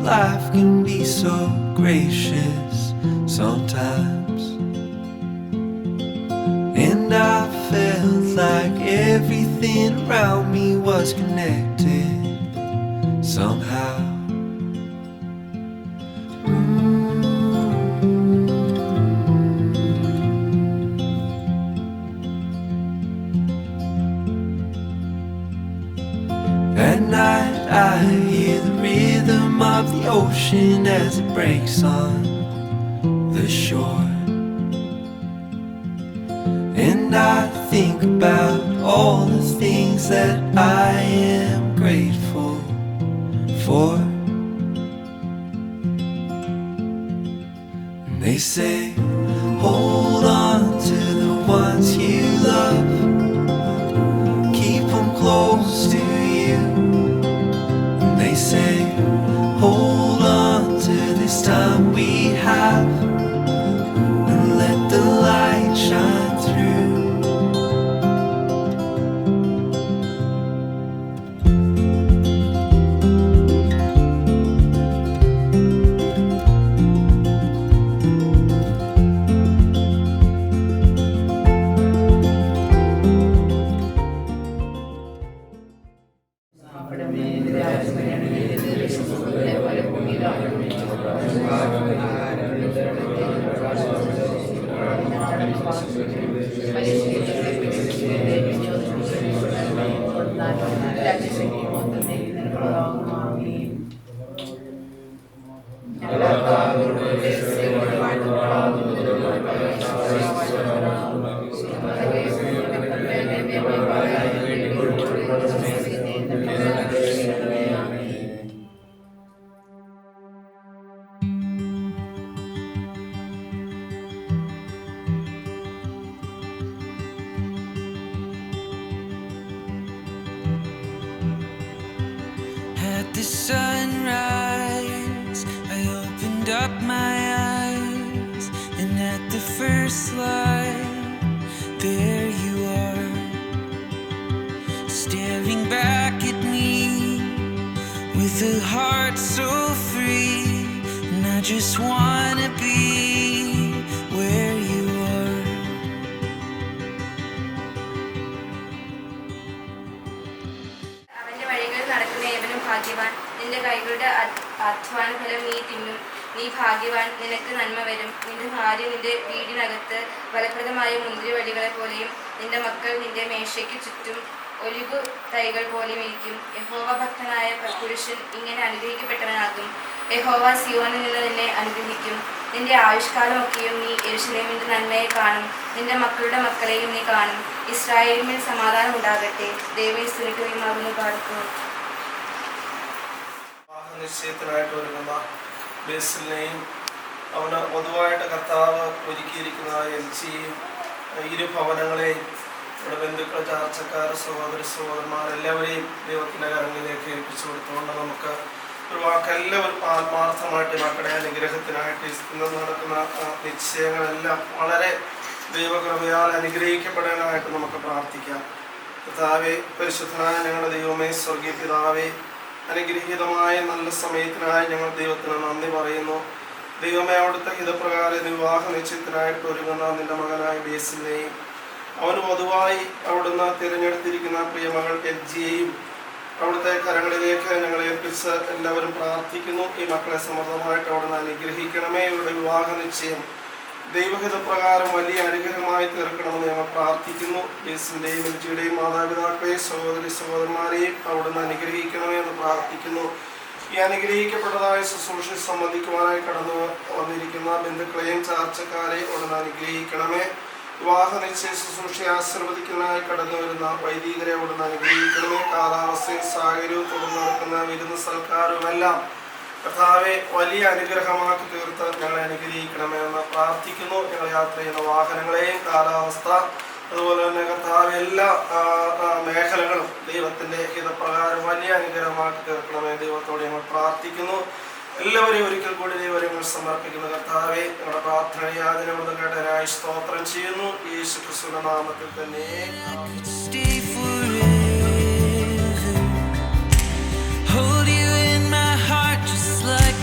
life can be so gracious sometimes. And I felt like everything around me was connected somehow. At night I hear the rhythm of the ocean as it breaks on the shore. And I think about all the things that I am grateful for. And they say, hold on to the ones you love, keep them close to you. And they say, hold on to this time we have, and let the light shine through. At the sunrise, I opened up my eyes, and at the first light, there you are, staring back at me with a heart so free, and I just wanna be where you are. അവന്റെ വഴികളിൽ നടക്കുന്ന ഏവനും ഭാഗ്യവാൻ. നിന്റെ കൈകളുടെ അധ്വാന ഫലം നീ തിന്നും. നീ ഭാഗ്യവാൻ, നിനക്ക് നന്മ വരും. നിന്റെ ഭാര്യ നിന്റെ വീടിനകത്ത് ഫലപ്രദമായ മുന്തിരിവള്ളികളെ പോലെയും നിന്റെ മക്കൾ നിന്റെ മേശയ്ക്ക് ചുറ്റും ഒലിവു തൈകൾ പോലെയും ഇരിക്കും. യഹോവ ഭക്തനായ പുരുഷൻ ഇങ്ങനെ അനുഗ്രഹിക്കപ്പെട്ടവനാകും. യഹോവ സിയോനിൽ നിന്ന് നിന്നെ അനുഗ്രഹിക്കും. നിന്റെ ആയുഷ്കാലമൊക്കെയും നീ യെരൂശലേമിന്റെ നന്മയെ കാണും. നിന്റെ മക്കളുടെ മക്കളെയും നീ കാണും. ഇസ്രായേലിൽ സമാധാനം ഉണ്ടാകട്ടെ. ദൈവം സ്തുതിക്കുകയുമാകുന്നു. പാടുന്നു. നിശ്ചയത്തിനായിട്ട് ഒരുങ്ങുന്ന ബേസിലിനെയും അവന് പൊതുവായിട്ട് കർത്താവ് ഒരുക്കിയിരിക്കുന്ന എൽച്ചിയും ഇരു ഭവനങ്ങളെയും ഇവിടെ ബന്ധുക്കൾ, ചാർച്ചക്കാർ, സഹോദരന്മാർ എല്ലാവരെയും ദൈവത്തിൻ്റെ കരങ്ങളിലേക്ക് ഏൽപ്പിച്ചു കൊടുത്തുകൊണ്ട് നമുക്ക് ഒരു വാക്കെല്ലാവരും ആത്മാർത്ഥമായിട്ട് മക്കളുടെ അനുഗ്രഹത്തിനായിട്ട് ഇന്ന് നടക്കുന്ന നിശ്ചയങ്ങളെല്ലാം വളരെ ദൈവകൃപയാൽ അനുഗ്രഹിക്കപ്പെടാനായിട്ട് നമുക്ക് പ്രാർത്ഥിക്കാം. കർത്താവേ, പരിശുദ്ധനായ ഞങ്ങളുടെ ദൈവമേ, സ്വർഗീയ പിതാവേ, അനുഗ്രഹീതമായ നല്ല സമയത്തിനായി ഞങ്ങൾ ദൈവത്തിന് നന്ദി പറയുന്നു. ദൈവമേ, അവിടുത്തെ ഹിതപ്രകാരം വിവാഹ നിശ്ചയത്തിനായിട്ട് ഒരുങ്ങുന്ന നിന്റെ മകനായ ബേസിലിനെയും അവന് പൊതുവായി അവിടുന്ന് തിരഞ്ഞെടുത്തിരിക്കുന്ന പ്രിയമകൾ എൽജിയെയും അവിടുത്തെ കരങ്ങളിലേക്ക് ഞങ്ങളെ ഏൽപ്പിച്ച് എല്ലാവരും പ്രാർത്ഥിക്കുന്നു. ഈ മക്കളെ സമൃദ്ധമായിട്ട് അവിടുന്ന് അനുഗ്രഹിക്കണമേ. ഇവരുടെ വിവാഹ നിശ്ചയം ദൈവഹിതപ്രകാരം വലിയ അനുഗ്രഹമായി തീർക്കണമെന്ന് ഞങ്ങൾ പ്രാർത്ഥിക്കുന്നു. ബേസിൻ്റെയും എൽജിയുടെയും മാതാപിതാക്കളെയും സഹോദരന്മാരെയും അവിടുന്ന് അനുഗ്രഹിക്കണമേ എന്ന് പ്രാർത്ഥിക്കുന്നു. ഈ അനുഗ്രഹിക്കപ്പെട്ടതായ ശുശ്രൂഷ സംബന്ധിക്കുവാനായി കടന്നു വന്നിരിക്കുന്ന ബന്ധുക്കളെയും ചാർച്ചക്കാരെയും അവിടുന്ന് അനുഗ്രഹിക്കണമേ. വിവാഹ നിശ്ചയ ശുശ്രൂഷ ആശീർവദിക്കുന്നതിനായി കടന്നു വരുന്ന വൈദികരെ അവിടുന്ന് അനുഗ്രഹിക്കണമേ. കാലാവസ്ഥയും സാഹചര്യവും തുടർന്ന് നടക്കുന്ന വിരുന്ന് സൽക്കാരവുമെല്ലാം കർത്താവെ വലിയ അനുഗ്രഹമാക്കി തീർത്ത് ഞങ്ങളെ അനുഗ്രഹിക്കണമേ എന്ന് പ്രാർത്ഥിക്കുന്നു. ഞങ്ങൾ യാത്ര ചെയ്യുന്ന വാഹനങ്ങളെയും കാലാവസ്ഥ അതുപോലെ തന്നെ കർത്താവ് എല്ലാ മേഖലകളും ദൈവത്തിൻ്റെ ഹിതപ്രകാരം വലിയ അനുഗ്രഹമാക്കി തീർക്കണമേ ദൈവത്തോട് ഞങ്ങൾ പ്രാർത്ഥിക്കുന്നു. എല്ലാവരെയും ഒരിക്കൽ കൂടി ദൈവങ്ങൾ സമർപ്പിക്കുന്ന കർത്താവെ, ഞങ്ങളുടെ പ്രാർത്ഥന യാതൊരു കേട്ടനായി സ്തോത്രം ചെയ്യുന്നു. യേശു ക്രിസ്തുവിന്റെ നാമത്തിൽ തന്നെ. Hold you in my heart just like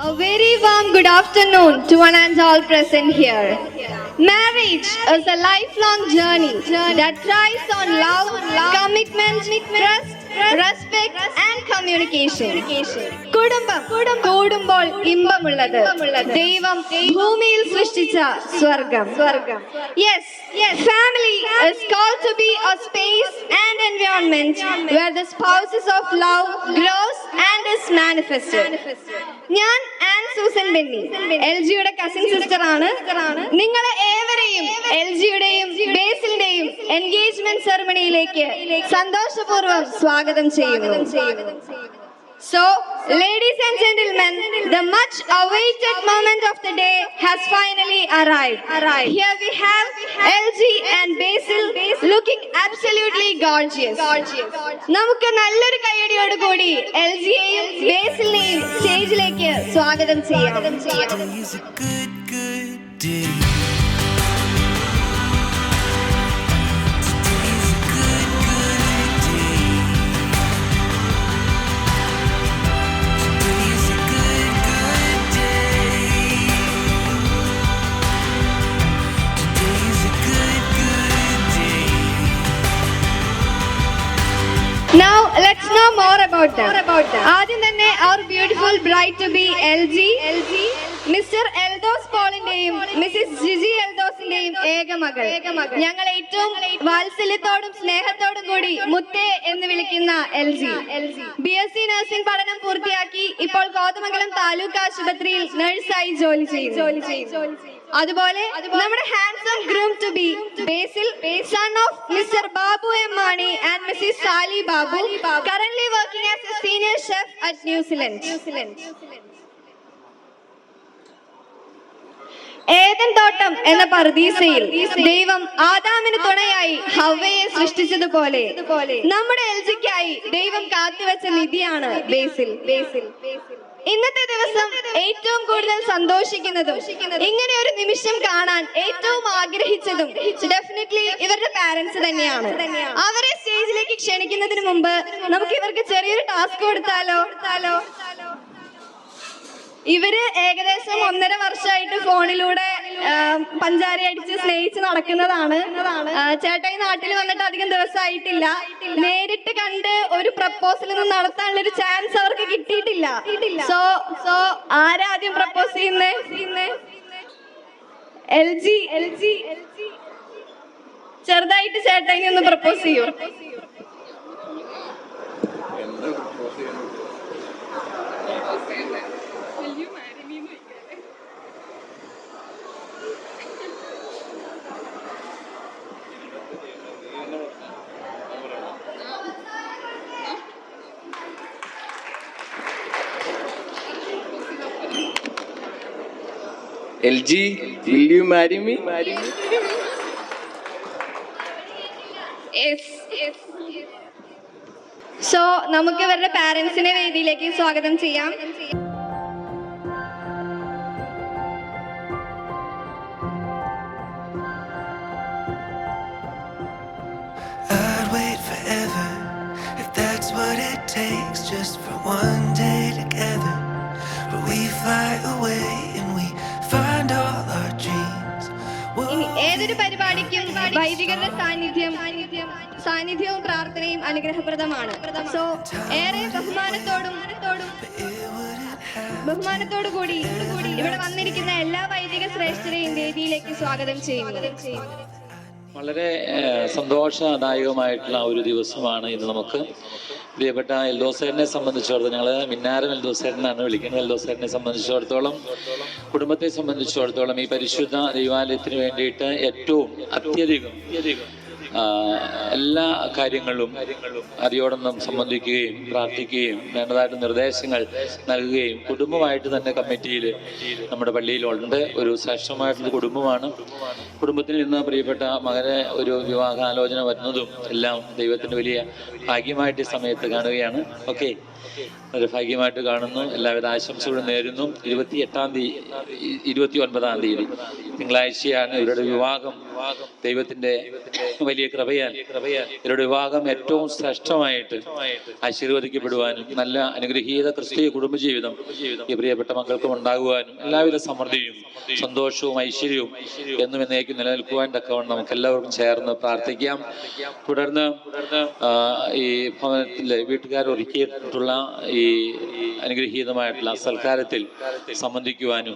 A very warm good afternoon to one and all present here. Marriage is a lifelong journey that thrives on love, commitment, trust, respect and communication. കുടുംബം കൂടുമ്പോൾ ഇമ്പമുള്ളത് ദൈവം ഭൂമിയിൽ സൃഷ്ടിച്ച സ്വർഗം. Yes, family is called to be a space and environment where the spouses of love grows and is manifested. ഞാൻ ആൻ സൂസൻ ബെന്നി, LGയുടെ cousin sister ആണ്. നിങ്ങളെ ഏവരെയും LGയുടെയും ബേസിലിന്റെയും എൻഗേജ്മെന്റ് സെറമണിയിലേക്ക് സന്തോഷപൂർവ്വം സ്വാഗതം ചെയ്യുന്നു. So, ladies and gentlemen, the much awaited moment of the day has finally arrived. Here we have LG and Basil looking absolutely gorgeous. നമുക്ക് നല്ലൊരു കയ്യടിയോട് കൂടി LGയെയും ബേസിലിനെയും സ്റ്റേജിലേക്ക് സ്വാഗതം ചെയ്യാം. Today's a good, good day. Now let's know more about them. ആദ്യം തന്നെ our beautiful bride to be LG, Mr. Eldhose പോളിന്റെയും Mrs Jiji എൽദോസിന്റെയും ഏകമകൾ. ഞങ്ങൾ ഏറ്റവും വാത്സല്യത്തോടും സ്നേഹത്തോടും കൂടി മുത്തേ എന്ന് വിളിക്കുന്ന LG. BSc നഴ്സിംഗ് പഠനം പൂർത്തിയാക്കി ഇപ്പോൾ കോതമംഗലം താലൂക്ക് ആശുപത്രിയിൽ നഴ്സായി ജോലി ചെയ്യുന്നു. അതുപോലെ നമ്മുടെ handsome groom to be Basil, son of Mr. Babu M. Mani and Mrs. Sali Babu, currently working as a senior chef at New Zealand. Eden തോട്ടം എന്ന പർദീസയിൽ ദൈവം ആദാമിന് തുണയായി ഹവ്വയെ സൃഷ്ടിച്ചതുപോലെ നമ്മുടെ LGക്കായി ദൈവം കാത്തുവെച്ച നിധിയാണ് ബേസിൽ. ഇന്നത്തെ ദിവസം ഏറ്റവും കൂടുതൽ സന്തോഷിക്കുന്നതും ഇങ്ങനെ ഒരു നിമിഷം കാണാൻ ഏറ്റവും ആഗ്രഹിച്ചതും ഡെഫിനറ്റ്ലി ഇവരുടെ പാരന്റ്സ് തന്നെയാണ്. അവരെ സ്റ്റേജിലേക്ക് ക്ഷണിക്കുന്നതിന് മുമ്പ് നമുക്ക് ഇവർക്ക് ചെറിയൊരു ടാസ്ക് കൊടുത്താലോ? ഇവര് ഏകദേശം 1.5 വർഷമായിട്ട് ഫോണിലൂടെ പഞ്ചാര അടിച്ച് സ്നേഹിച്ച് നടക്കുന്നതാണ്. ചേട്ടായി നാട്ടിൽ വന്നിട്ട് അധികം ദിവസമായിട്ടില്ല. നേരിട്ട് കണ്ട് ഒരു പ്രപ്പോസൽ ഒന്നും നടത്താനുള്ള ഒരു ചാൻസ് അവർക്ക് കിട്ടിയിട്ടില്ല. സോ ആരാദ്യം പ്രപ്പോസ് ചെയ്യുന്നേ? LG ചെറുതായിട്ട് ചേട്ടായി ഒന്ന് പ്രപ്പോസ് ചെയ്യൂ. LG, will you marry me? Yes. So നമുക്ക് ഇവരുടെ പാരന്റ്സിനെ വേദിയിലേക്ക് സ്വാഗതം ചെയ്യാം. I'd wait forever if that's what it takes, just for one day together, where we fly away and we find all our dreams. ഇനി ഏതൊരു പരിപാടിക്കും വൈദികരുടെ സാന്നിധ്യവും പ്രാർത്ഥനയും അനുഗ്രഹപ്രദമാണ്. സോ ഏറെ ബഹുമാനത്തോടു കൂടി ഇവിടെ വന്നിരിക്കുന്ന എല്ലാ വൈദിക ശ്രേഷ്ഠരെയും വേദിയിലേക്ക് സ്വാഗതം ചെയ്യുന്നു. വളരെ സന്തോഷദായകമായിട്ടുള്ള ഒരു ദിവസമാണ് ഇന്ന് നമുക്ക്. പ്രിയപ്പെട്ട എൽദോസേനെ സംബന്ധിച്ചിടത്തോളം, ഞങ്ങൾ മിന്നാരം എൽദോസേനാണ് വിളിക്കുന്നത്. എൽദോസേനെ സംബന്ധിച്ചിടത്തോളം, കുടുംബത്തെ സംബന്ധിച്ചിടത്തോളം ഈ പരിശുദ്ധ ദൈവാലയത്തിന് വേണ്ടിയിട്ട് ഏറ്റവും അത്യധികം എല്ലാ കാര്യങ്ങളും അറിയോടൊന്നും സംബന്ധിക്കുകയും പ്രാർത്ഥിക്കുകയും വേണ്ടതായിട്ട് നിർദ്ദേശങ്ങൾ നൽകുകയും കുടുംബമായിട്ട് തന്നെ കമ്മിറ്റിയിൽ നമ്മുടെ പള്ളിയിലുണ്ട്. ഒരു ശ്രേഷ്ഠമായിട്ടുള്ള കുടുംബമാണ്. കുടുംബത്തിൽ നിന്ന് പ്രിയപ്പെട്ട മകനെ ഒരു വിവാഹാലോചന വരുന്നതും എല്ലാം ദൈവത്തിൻ്റെ വലിയ ഭാഗ്യമായിട്ട് ഈ സമയത്ത് കാണുകയാണ്. ഓക്കെ. വളരെ ഭാഗ്യമായിട്ട് കാണുന്നു. എല്ലാവിധ ആശംസകളും നേരുന്നു. 29-ാം തീയതി തിങ്കളാഴ്ചയാണ് ഇവരുടെ വിവാഹം. ദൈവത്തിന്റെ വലിയ കൃപയാൽ ഇവരുടെ വിവാഹം ഏറ്റവും ശ്രേഷ്ഠമായിട്ട് ആശീർവദിക്കപ്പെടുവാനും നല്ല അനുഗ്രഹീത ക്രിസ്തീയ കുടുംബജീവിതം ഈ പ്രിയപ്പെട്ട മക്കൾക്കും ഉണ്ടാകുവാനും എല്ലാവിധ സമൃദ്ധിയും സന്തോഷവും ഐശ്വര്യവും എന്നും എന്നേക്കും നിലനിൽക്കുവാൻ തക്കവണ്ണം നമുക്ക് എല്ലാവർക്കും ചേർന്ന് പ്രാർത്ഥിക്കാം. തുടർന്ന് ഈ ഭവനത്തിലെ വീട്ടുകാർ ഒരുക്കിയിട്ടുള്ള ഈ അനുഗ്രഹീതമായിട്ടുള്ള സൽക്കാരത്തിൽ സംബന്ധിക്കുവാനും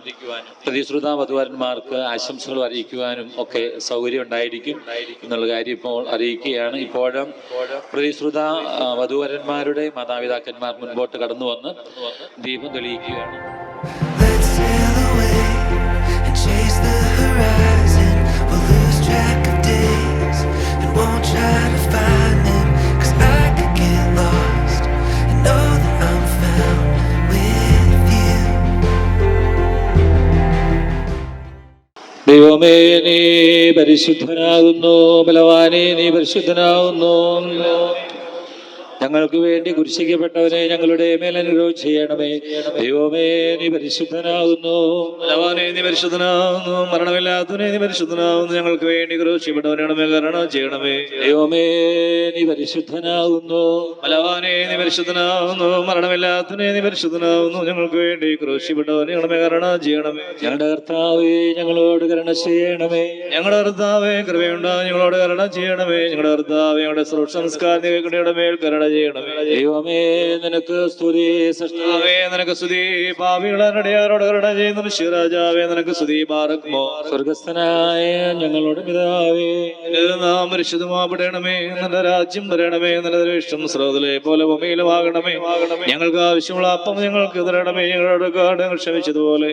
പ്രതിശ്രുത വധുവരന്മാർക്ക് ആശംസകൾ അറിയിക്കുവാനും ഒക്കെ സൗകര്യം ഉണ്ടായിരിക്കും എന്നുള്ള കാര്യം ഇപ്പോൾ അറിയിക്കുകയാണ്. ഇപ്പോഴും പ്രതിശ്രുത വധുവരന്മാരുടെ മാതാപിതാക്കന്മാർ മുൻപോട്ട് കടന്നു വന്ന് ദീപം തെളിയിക്കുകയാണ്. Let's sail away and chase the horizon. We'll lose track of days and won't try to find them. 'Cause I could get lost and know that I'm found with you. ദൈവമേ നീ പരിശുദ്ധനാകുന്നു, ബലവാനേ നീ പരിശുദ്ധനാകുന്നു. ഞങ്ങൾക്ക് വേണ്ടി കുരിശിക്കപ്പെട്ടവനെ ഞങ്ങളുടെ മേൽ അനുഗ്രഹം ചെയ്യണമേ. ദൈവമേ നീ പരിശുദ്ധനാകുന്നു, ബലവാനേ നീ പരിശുദ്ധനാകുന്നു, മരണമില്ലാത്തവനെ നീ പരിശുദ്ധനാകുന്നു. ഞങ്ങൾക്ക് വേണ്ടി ക്രൂശിക്കപ്പെട്ടവനെ മേൽ കരുണ ചെയ്യണമേ. ദൈവമേ നീ പരിശുദ്ധനാകുന്നു, ബലവാനേ നീ പരിശുദ്ധനാകുന്നു, മരണമില്ലാത്തവനെ നീ പരിശുദ്ധനാകുന്നു. ഞങ്ങൾക്ക് വേണ്ടി ക്രൂശിക്കപ്പെട്ടവനെ ഞങ്ങളുടെ മേൽ കരുണ ചെയ്യണമേ. ഞങ്ങളുടെ കർത്താവേ ഞങ്ങളോട് കരുണ ചെയ്യണമേ. ഞങ്ങളുടെ കർത്താവേ കൃപയുണ്ടാ ഞങ്ങളോട് കരുണ ചെയ്യണമേ. ഞങ്ങളുടെ കർത്താവേ ഞങ്ങളുടെ സംസ്കാരങ്ങളുടെ മേൽ കരുണ ചെയ്യണമേ. ദൈവമേ നിനക്ക് സ്തുതി. സൃഷ്ടാവേ നിനക്ക് സ്തുതി. പാപികളോട് കരുണ ചെയ്യുന്ന രാജാവേ നിനക്ക് സ്തുതി. ബാറക്കുമോ. സ്വർഗസ്ഥനായ ഞങ്ങളുടെ പിതാവേ, നാം പരിശുദ്ധമാപ്പെടണമേ. നല്ല രാജ്യം വരണമേ. നല്ല ഇഷ്ടം സ്രോതലെ പോലെ ഭൂമിയിലുമാകണമേ. ഞങ്ങൾക്ക് ആവശ്യമുള്ള അപ്പം ഞങ്ങൾക്ക് തരണമേ. ഞങ്ങളുടെ ഞങ്ങൾ ക്ഷമിച്ചതുപോലെ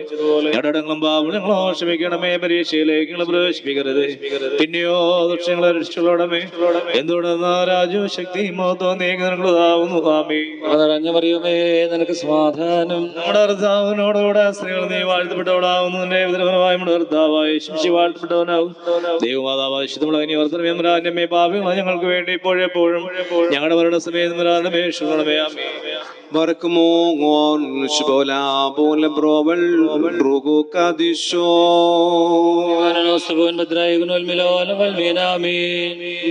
ഞങ്ങളുടെ പാപം ഞങ്ങളോ ക്ഷമിക്കണമേ. പരീക്ഷയിലേക്ക് ഞങ്ങൾ പ്രവേശിപ്പിക്കരുത്, പിന്നെയോ ദുഷ്ടങ്ങളെ രക്ഷിച്ചുകൊള്ളണമേ. എന്തുകൊണ്ടെന്നാ രാജ്യവും ശക്തിയും മഹത്വവും നിനക്കുള്ളതാവുന്നു. ആമേൻ. നിറഞ്ഞ മറിയമേ നിനക്ക് സമാധാനം. നമ്മുടെ കർത്താവിനോടുകൂടെ സ്ത്രീകൾ നീ വാഴ്ത്തപ്പെട്ടവളാവുന്നു. നിന്റെ വിതരഫലമായി നമ്മുടെ കർത്താവായ ശിംശി വാഴ്ത്തപ്പെട്ടവനാവും. ദൈവമാതാവായ ശുദ്ധമുളകനി വർദ്ധനമേ പാപികളായ ഞങ്ങൾക്ക് വേണ്ടി ഇപ്പോഴെപ്പോഴും ഞങ്ങളുടെ മരണസമയത്ത് മരണമേ. ആമേൻ. Barkmongon shbola bole brobel rugo kadisho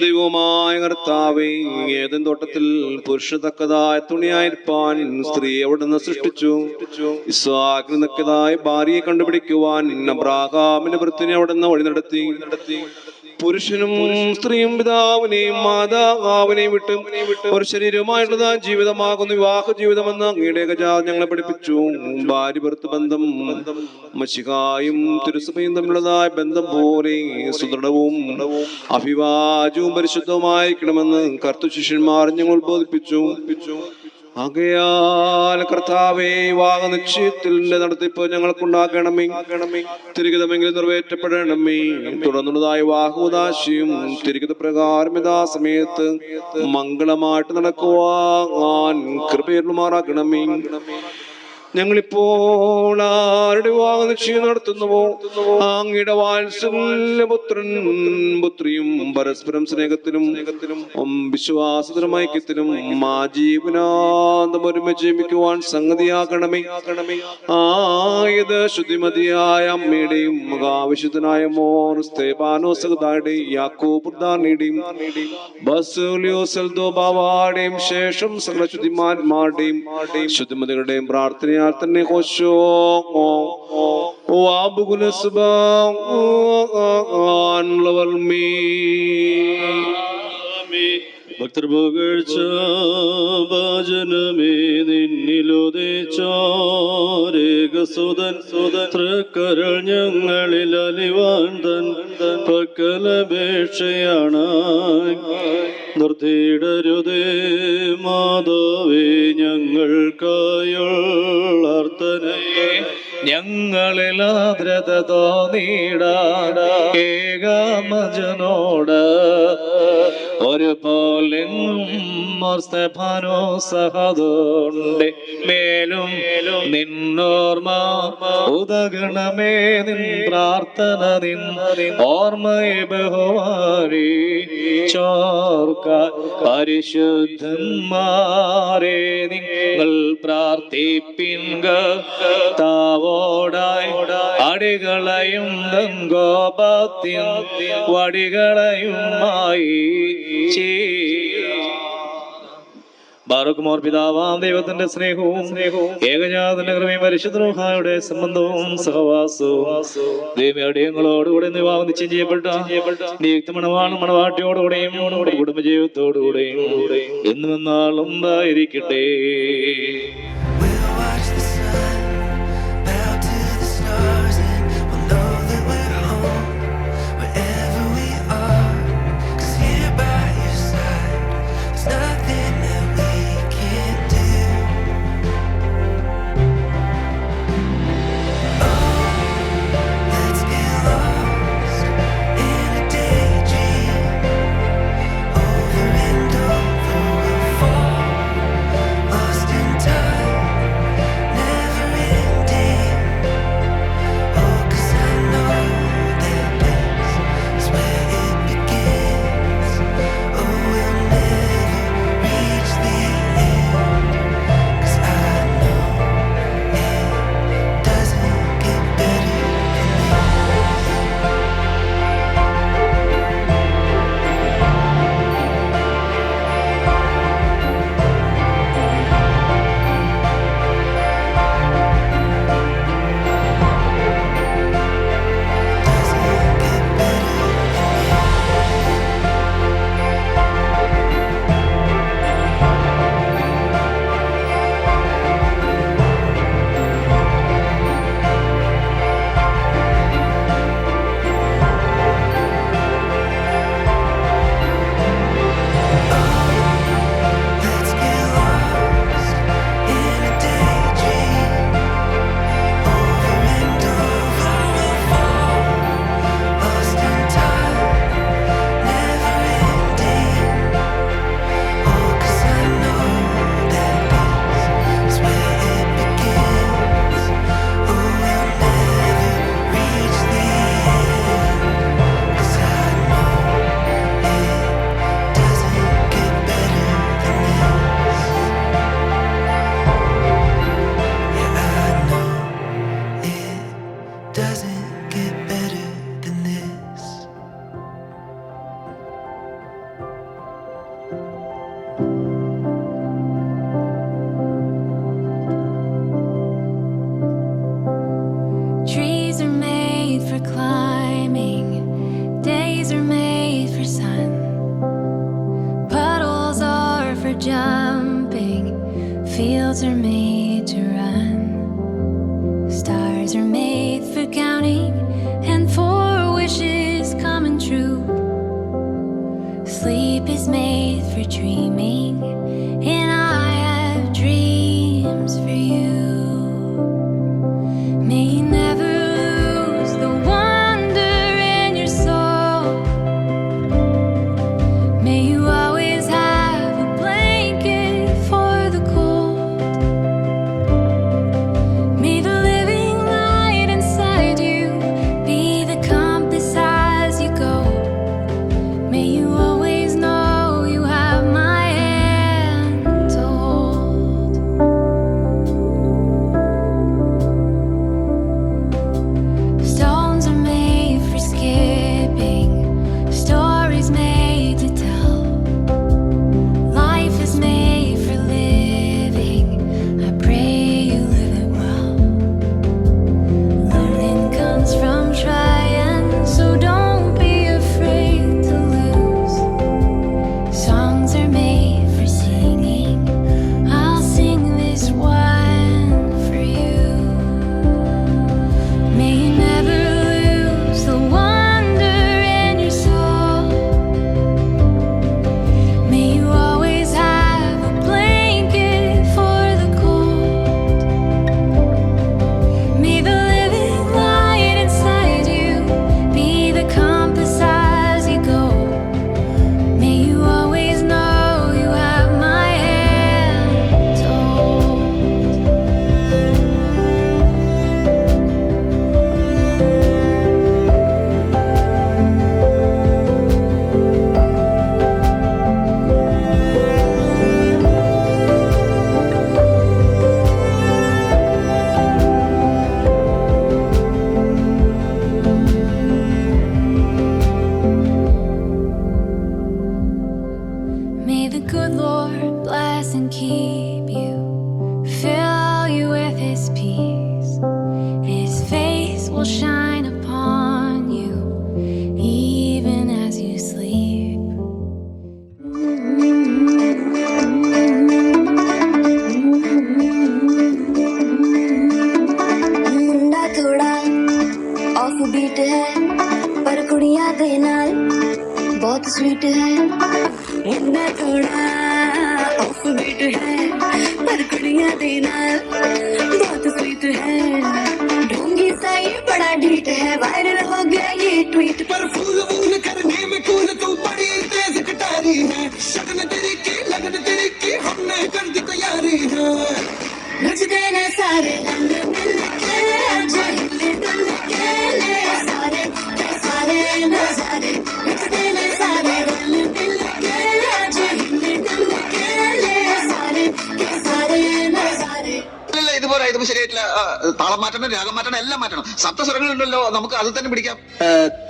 ദൈവമായ കർത്താവേ, ഏതെൻ തോട്ടത്തിൽ പുരുഷതക്കതായ തുണിയായിരിക്കാൻ സ്ത്രീ എവിടുന്ന് സൃഷ്ടിച്ചു. ഇസ്ഹാക്കിന് തക്കതായ ഭാര്യയെ കണ്ടുപിടിക്കുവാൻ അബ്രാഹാമിന്റെ വൃത്തിനെ അവിടുന്ന് വഴി നടത്തി. പുരുഷനും സ്ത്രീയും പിതാവിനെയും മാതാവിനെയും വിട്ട് ഒരു ശരീരമായിട്ടുള്ള ജീവിതമാകുന്നു വിവാഹ ജീവിതമെന്ന് അങ്ങയുടെ ഗജാ ഞങ്ങളെ പഠിപ്പിച്ചു. ഭാര്യ ഭർത്തൃ ബന്ധം മശിഹായും തിരുസഭയും തമ്മിലുള്ളതായ ബന്ധം പോലെ സുദൃഢവും അഭിവാജ്യവും പരിശുദ്ധവുമായിരിക്കണമെന്ന് കർത്തൃശിഷ്യന്മാർ ഞങ്ങൾ ഉത്ബോധിപ്പിച്ചു. ആകയാൽ കർത്താവേ, വിവാഹ നിശ്ചയത്തിന്റെ നടത്തിപ്പ് ഞങ്ങൾക്കുണ്ടാക്കണമേ. തിരികിതമെങ്കിലും നിറവേറ്റപ്പെടണമേ. തുടർന്നുള്ളതായ വിവാഹോദാശയും തിരികിത പ്രകാരം യഥാസമയത്ത് മംഗളമായിട്ട് നടക്കുവാൻ കൃപയുമാറാക്കണമേ. ഞങ്ങളിപ്പോൾ ആരുടെ വിവാഹ നിശ്ചയം നടത്തുന്നുവോ അങ്ങയുടെ വാത്സല്യപുത്രൻ പുത്രിയും പരസ്പരം സ്നേഹത്തിലും വിശ്വാസത്തിലും ഐക്യത്തിലും ജീവനാന്തം ഒരുമിച്ച് ജീവിക്കുവാൻ സംഗതിയാക്കണമേ. ആയത് ശുദ്ധിമതിയായ അമ്മയുടെയും മഹാവിശുദ്ധനായ മോർ സ്തേഫാനോസകതാരുടെയും യാക്കോബുർദാനിയുടെയും ബസൂലിയോസൽദോബാവാടെയും ശേഷം സകല ശുദ്ധിമാന്മാരുടെയും ശുദ്ധിമതികളുടെയും പ്രാർത്ഥന തന്നെ ഭക്തർപകഴ്ച ഭജനമേ നിന്നിലുദിച്ചോരേകസുതൻ തൃക്കരൾ ഞങ്ങളിൽ അലിവാൻ തൻ പക്കലപേക്ഷയാണ്. നിർത്തിയിടരുതേ മാതാവേ ഞങ്ങൾക്കായുള്ളർത്തനയെ ഞങ്ങളിൽ ആദ്രത തോന്നിടാ ഏകാമജനോട് ഒരു പോലെ സ്തെഫാനോ സഹദോണ്ടെ മേലും നിന്നോർമ്മ ഉദകണമേ നിൻ പ്രാർത്ഥന നിൻ ഓർമ്മയെ ബഹുമാരി ചോർക്ക പരിശുദ്ധന്മാരെ നിങ്ങൾ പ്രാർത്ഥിപ്പിൻക താവോടായി അടികളയും ഗോപത്തിൻ വടികളയുമായി ബാറുക്കുമോർ പിതാവാം ദൈവത്തിന്റെ സ്നേഹവും ഏകജാതന്റെ കൃപയും പരിശുദ്ധ സംബന്ധവും സഹവാസവും ദൈവങ്ങളോടുകൂടെ വിവാഹം നിശ്ചയം ചെയ്യപ്പെട്ട നിയുക്ത മണവാട്ടിയോടുകൂടെയും കുടുംബജീവിതത്തോടുകൂടെയും എന്നും എന്നാളും ഉണ്ടായിരിക്കട്ടെ. We'll watch the sun bow to the stars, and we'll know that we're home wherever we are. 'Cause here by your side, there's nothing that we can't do. Oh, let's get lost in a daydream. Over and over we'll fall, lost in time, never ending. Oh, 'cause I know that this is where it begins. Oh, we'll never reach the end. 'Cause I know it doesn't get better than let's get lost in a daydream. Over and over we'll fall, lost in time, never ending. Oh, 'cause I know that this is where it begins. Oh, we'll never reach the end. 'Cause I know it doesn't get better than this. Yeah, I know it doesn't get better than this. Trees are made for climbing, days are made for sun, puddles are for jumping, fields are made to run, stars are made for counting and for wishes coming true. Sleep is made for dreaming, and I have dreams for you. May you never lose the wonder in your soul. May you always have a blanket for the cold. will shine upon you even as you sleep. मुंडा थोड़ा off beat है पर कुड़ियां दे नाल बहुत sweet है। मुंडा थोड़ा off beat है पर कुड़ियां दे नाल बहुत स्वीट है। ढोंगी सा ये बड़ा ढीठ है, वायरल हो गया ये ट्वीट पर फूल वूल करने में कूल तू बड़ी तेज कटारी है। शगन तेरी की लगन तेरी की हमने कर दी तैयारी है। नच देने सारे रंग मिल के आज हिले डुल के ले सारे नजारे। नच देने सारे रंग मिल के आज हिले डुल के ले सारे नजारे। ഇതുപോലെ ഇത് ശരിയായിട്ടില്ല. താളം മാറ്റണം, രാഗം മാറ്റണം, എല്ലാം മാറ്റണം. സപ്തസ്വരങ്ങളുണ്ടല്ലോ, നമുക്ക് അതിൽ തന്നെ പിടിക്കാം.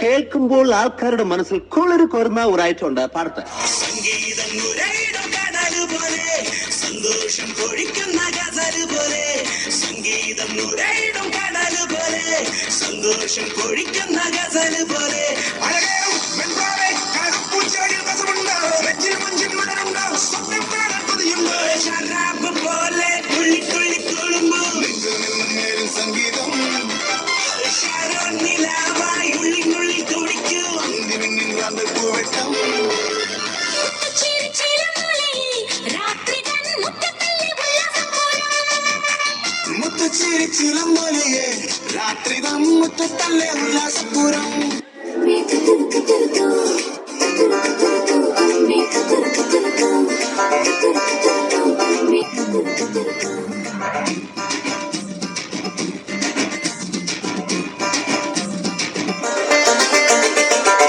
കേൾക്കുമ്പോൾ ആൾക്കാരുടെ മനസ്സിൽ കുളിര് കോരുന്ന ഒരായിട്ടുണ്ട് പാടത്ത്. സന്തോഷം പൊഴിക്കുന്ന ഗസല് പോലെ സംഗീതം നുരയിടും കടൽ പോലെ സന്തോഷം പൊഴിക്കുന്ന ഗസല് പോലെ ഷറാബ് പോലെ തുള്ളിത്തുള്ളി തുളുമ്പും സംഗീതം ഷാരോൺ നിലാവായി ഉള്ളിനുള്ളിൽ തുടിക്കും പൂവെട്ടം ചിലമ്പൊലിയെ രാത്രി മുറ്റത്തല്ലേ ഉല്ലാസപൂരം.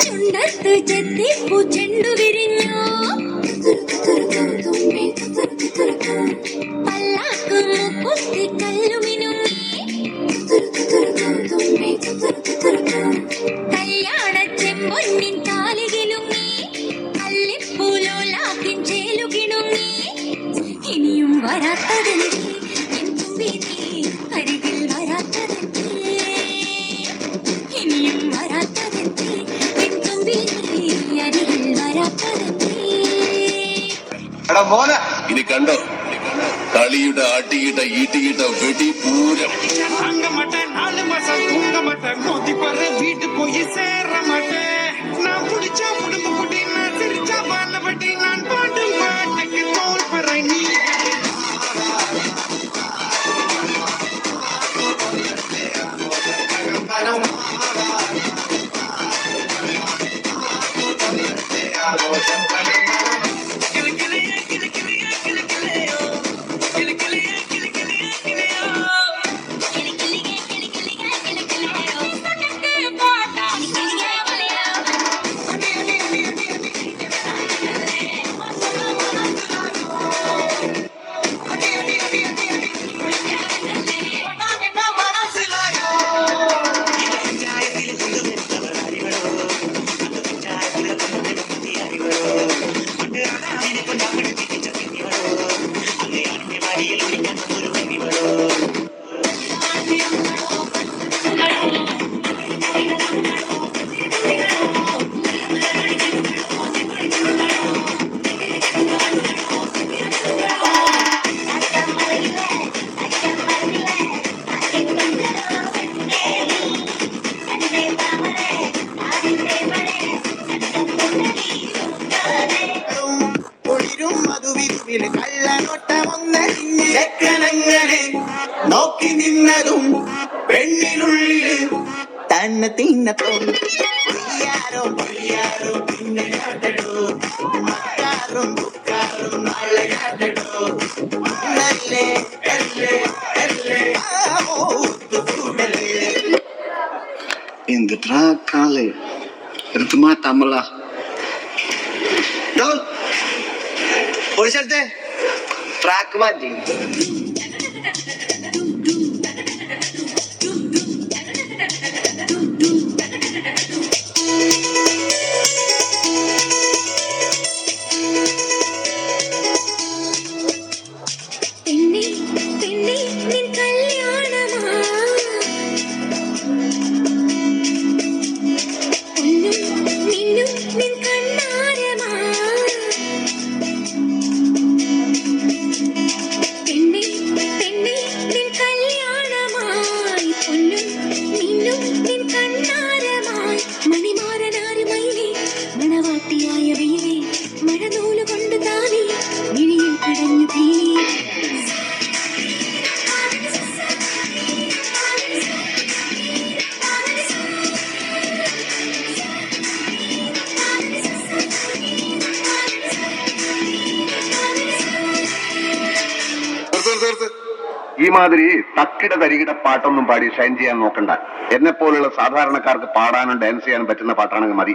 ചുണ്ടത്ത് ചെത്തിപ്പൂ ചെണ്ടു വിരിഞ്ഞു പല്ലാക്ക് മുക്കുത്തി കല്ലുമിനുങ്ങി കല്യാണ ചെമ്പൊന്നിൻ താലികിലുങ്ങി കല്ലിപ്പൂലോലാക്കിൻ ചേലുകിണുങ്ങി. ഇനിയും വരാത്തതെന്തേ എൻ തുമ്പി നീ അരികിൽ വരാത്തതെന്തേ. ഇനിയും വരാത്തതെന്തേ എൻ തുമ്പി നീ അരികിൽ വരാത്തതെന്തേ. എടാ മോനെ, ഇനി കണ്ടോ കളിയുടെ അടിയിട ഈട്ടിയിട്ട വെടിപൂരം. தாங்க மாட்டேன் 4 மாசம் தூங்க மாட்டேன் மோதி பாரு வீட்டு போய் சேர மாட்டேன். நான் குடிச்சா உடம்பு குடி, நான் சிரிச்சா வாழ பட்டி, நான் பாட்டும் பாட்டுக்கு தோல் பறை நீ. നോക്കി നിന്നതും പെണ്ണിനുള്ളിൽ തന്നെ തിന്നത്തും പൊയ്യാരോ പൊയ്യാരോ പിന്നെ കാട്ടടോ മക്കാറും ബുക്കാറും നാളെ കാട്ടടോ നല്ലേ എല്ലേ എല്ലേ കൂടലേ. എന്തിട്ടാ കാളെ എടുത്ത് മാറ്റാമല്ല. പൊളിച്ചെടുത്തേ, ട്രാക്ക് മാറ്റി. പെണ്ണേ പെണ്ണേ നിൻ കല്യാണമാ ഈ മാതിരി തക്കിട തരികിട പാട്ടൊന്നും പാടി ഷൈൻ ചെയ്യാൻ നോക്കണ്ട. എന്നെ പോലുള്ള സാധാരണക്കാർക്ക് പാടാനും ഡാൻസ് ചെയ്യാനും പറ്റുന്ന പാട്ടാണെങ്കിൽ മതി.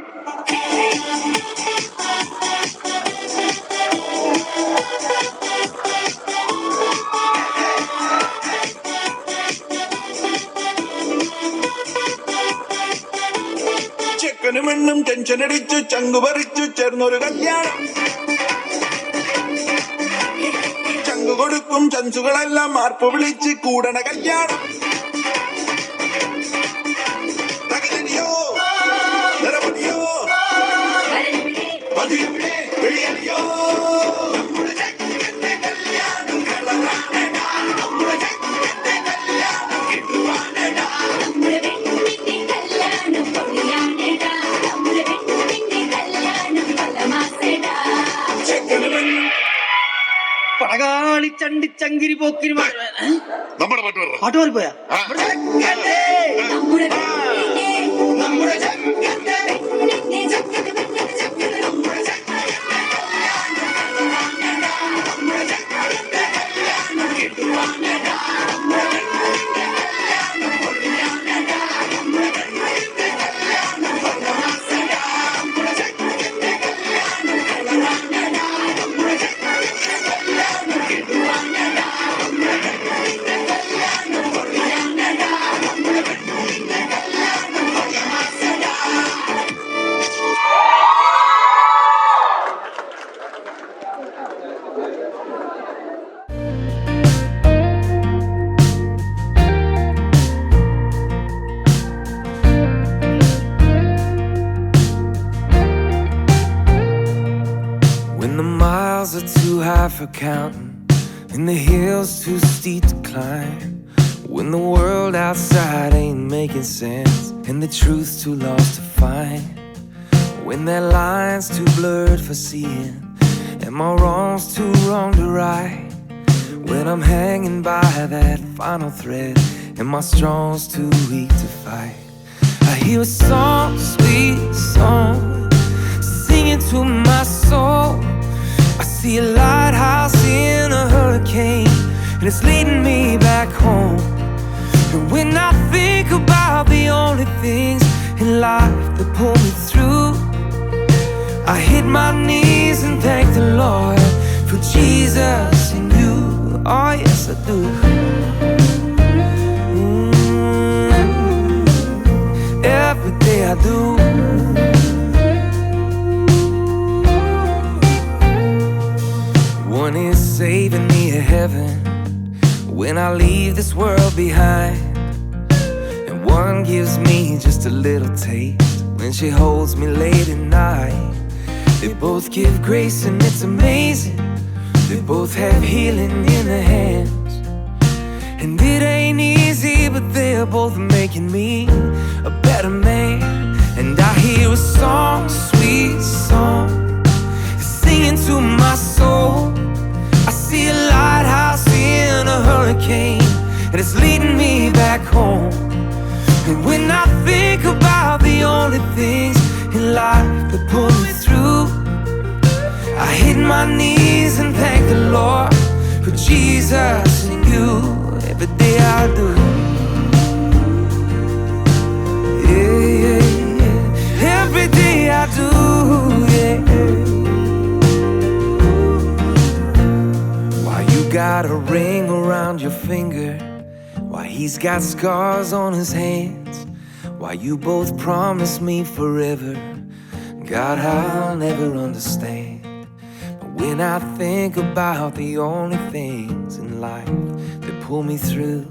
ചെക്കനും പെണ്ണും ടെൻഷൻ അടിച്ചു ചങ്കു പറിച്ചു ചേർന്നൊരു കല്യാണം. ചങ്കു കൊടുക്കും ചൻസുകളെല്ലാം മാർപ്പ് വിളിച്ച് കൂടണ കല്യാണം. തകരടിയോ നിറപടിയോ പതിവിടെ വെളിയടിയോ പടകാളി ചണ്ടി ചങ്കിരി പോക്കിരി നമ്മുടെ പാട്ട് മാറി പോയാ. Too high for counting, and the hills too steep to climb. When the world outside ain't making sense, and the truth's too lost to find. When that line's too blurred for seeing, and my wrong's too wrong to right. When I'm hanging by that final thread, and my strong's too weak to fight. I hear a song, sweet song, singing to my soul. I see a lighthouse in a hurricane, and it's leading me back home. And when I think about the only things in life that pull me through, I hit my knees and thank the Lord for Jesus and you. Oh yes I do. Every day I do. One is saving me a heaven when I leave this world behind, and one gives me just a little taste when she holds me late at night. They both give grace and it's amazing. They both have healing in their hands, and it ain't easy, but they're both making me a better man. And I hear a song, sweet song, singing to my soul. I see a lighthouse in a hurricane, and it's leading me back home. And when I think about the only things in life that pull me through, I hit my knees and thank the Lord for Jesus and you. Every day I do. Yeah, yeah, yeah. Every day I do, yeah. Got a ring around your finger, why he's got scars on his hands, why you both promised me forever. God, I'll never understand. But when I think about the only things in life that pull me through,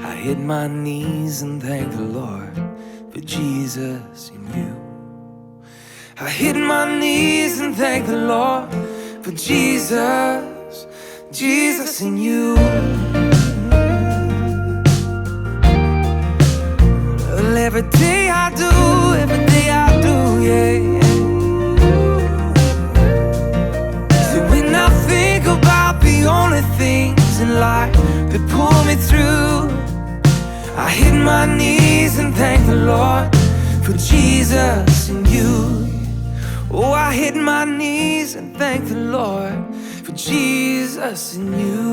I hit my knees and thank the Lord for Jesus and you. I hit my knees and thank the Lord for Jesus and you. Well, every day I do, yeah. So when I think about the only things in life that pull me through, I hit my knees and thank the Lord for Jesus and you. Oh, I hit my knees and thank the Lord for Jesus and you.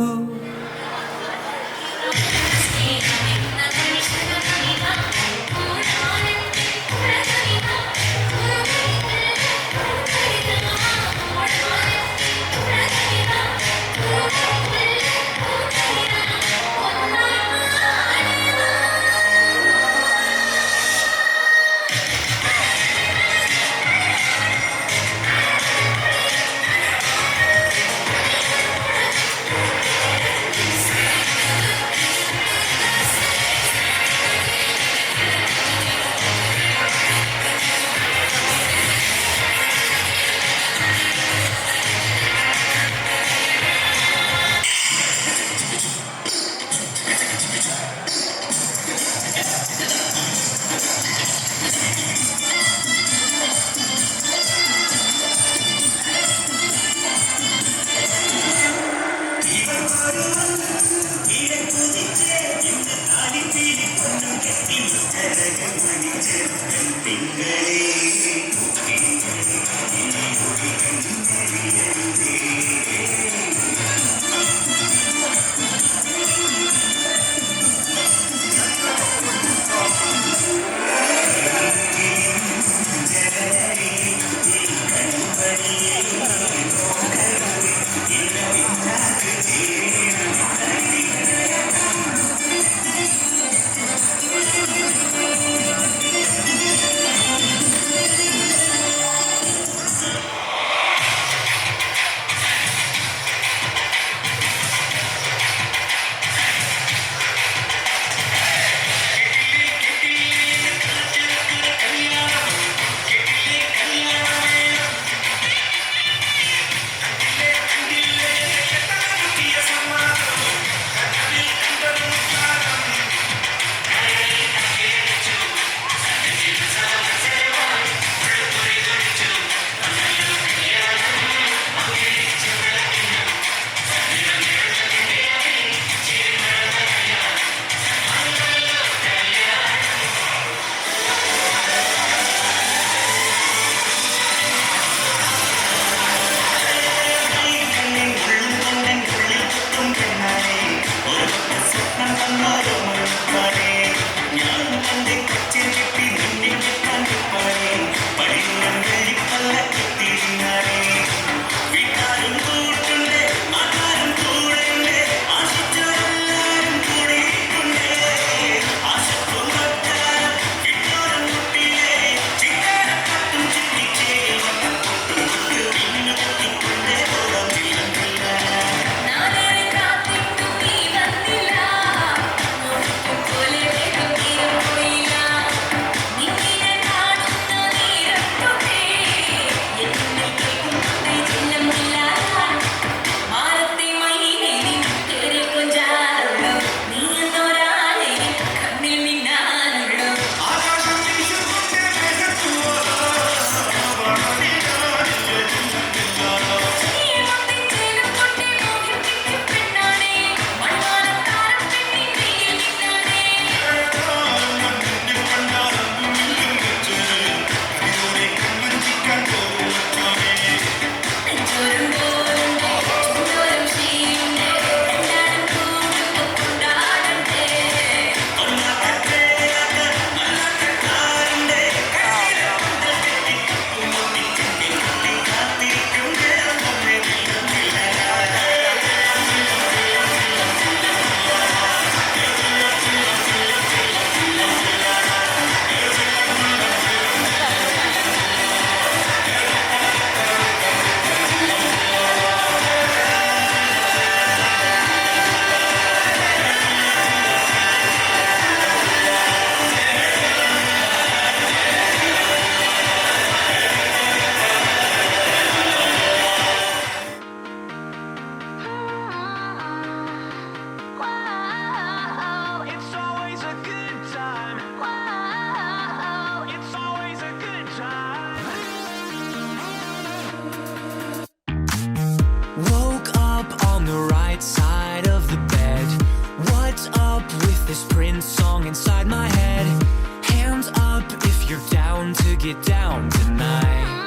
get down tonight,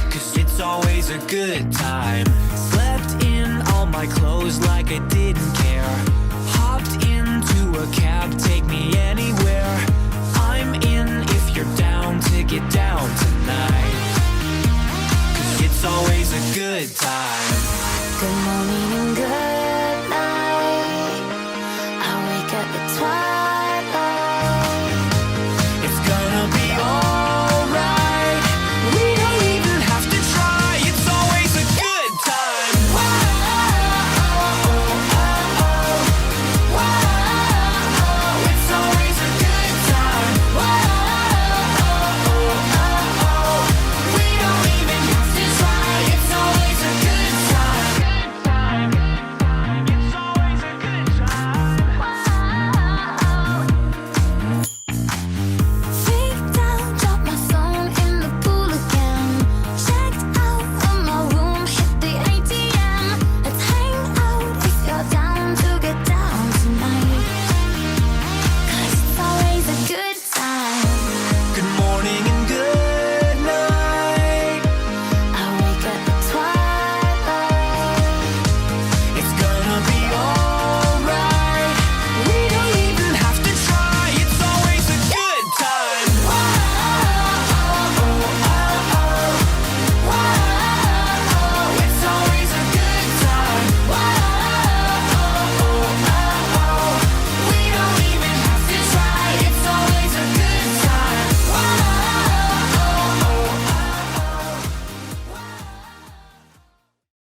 'cause it's always a good time. Slept in all my clothes like I didn't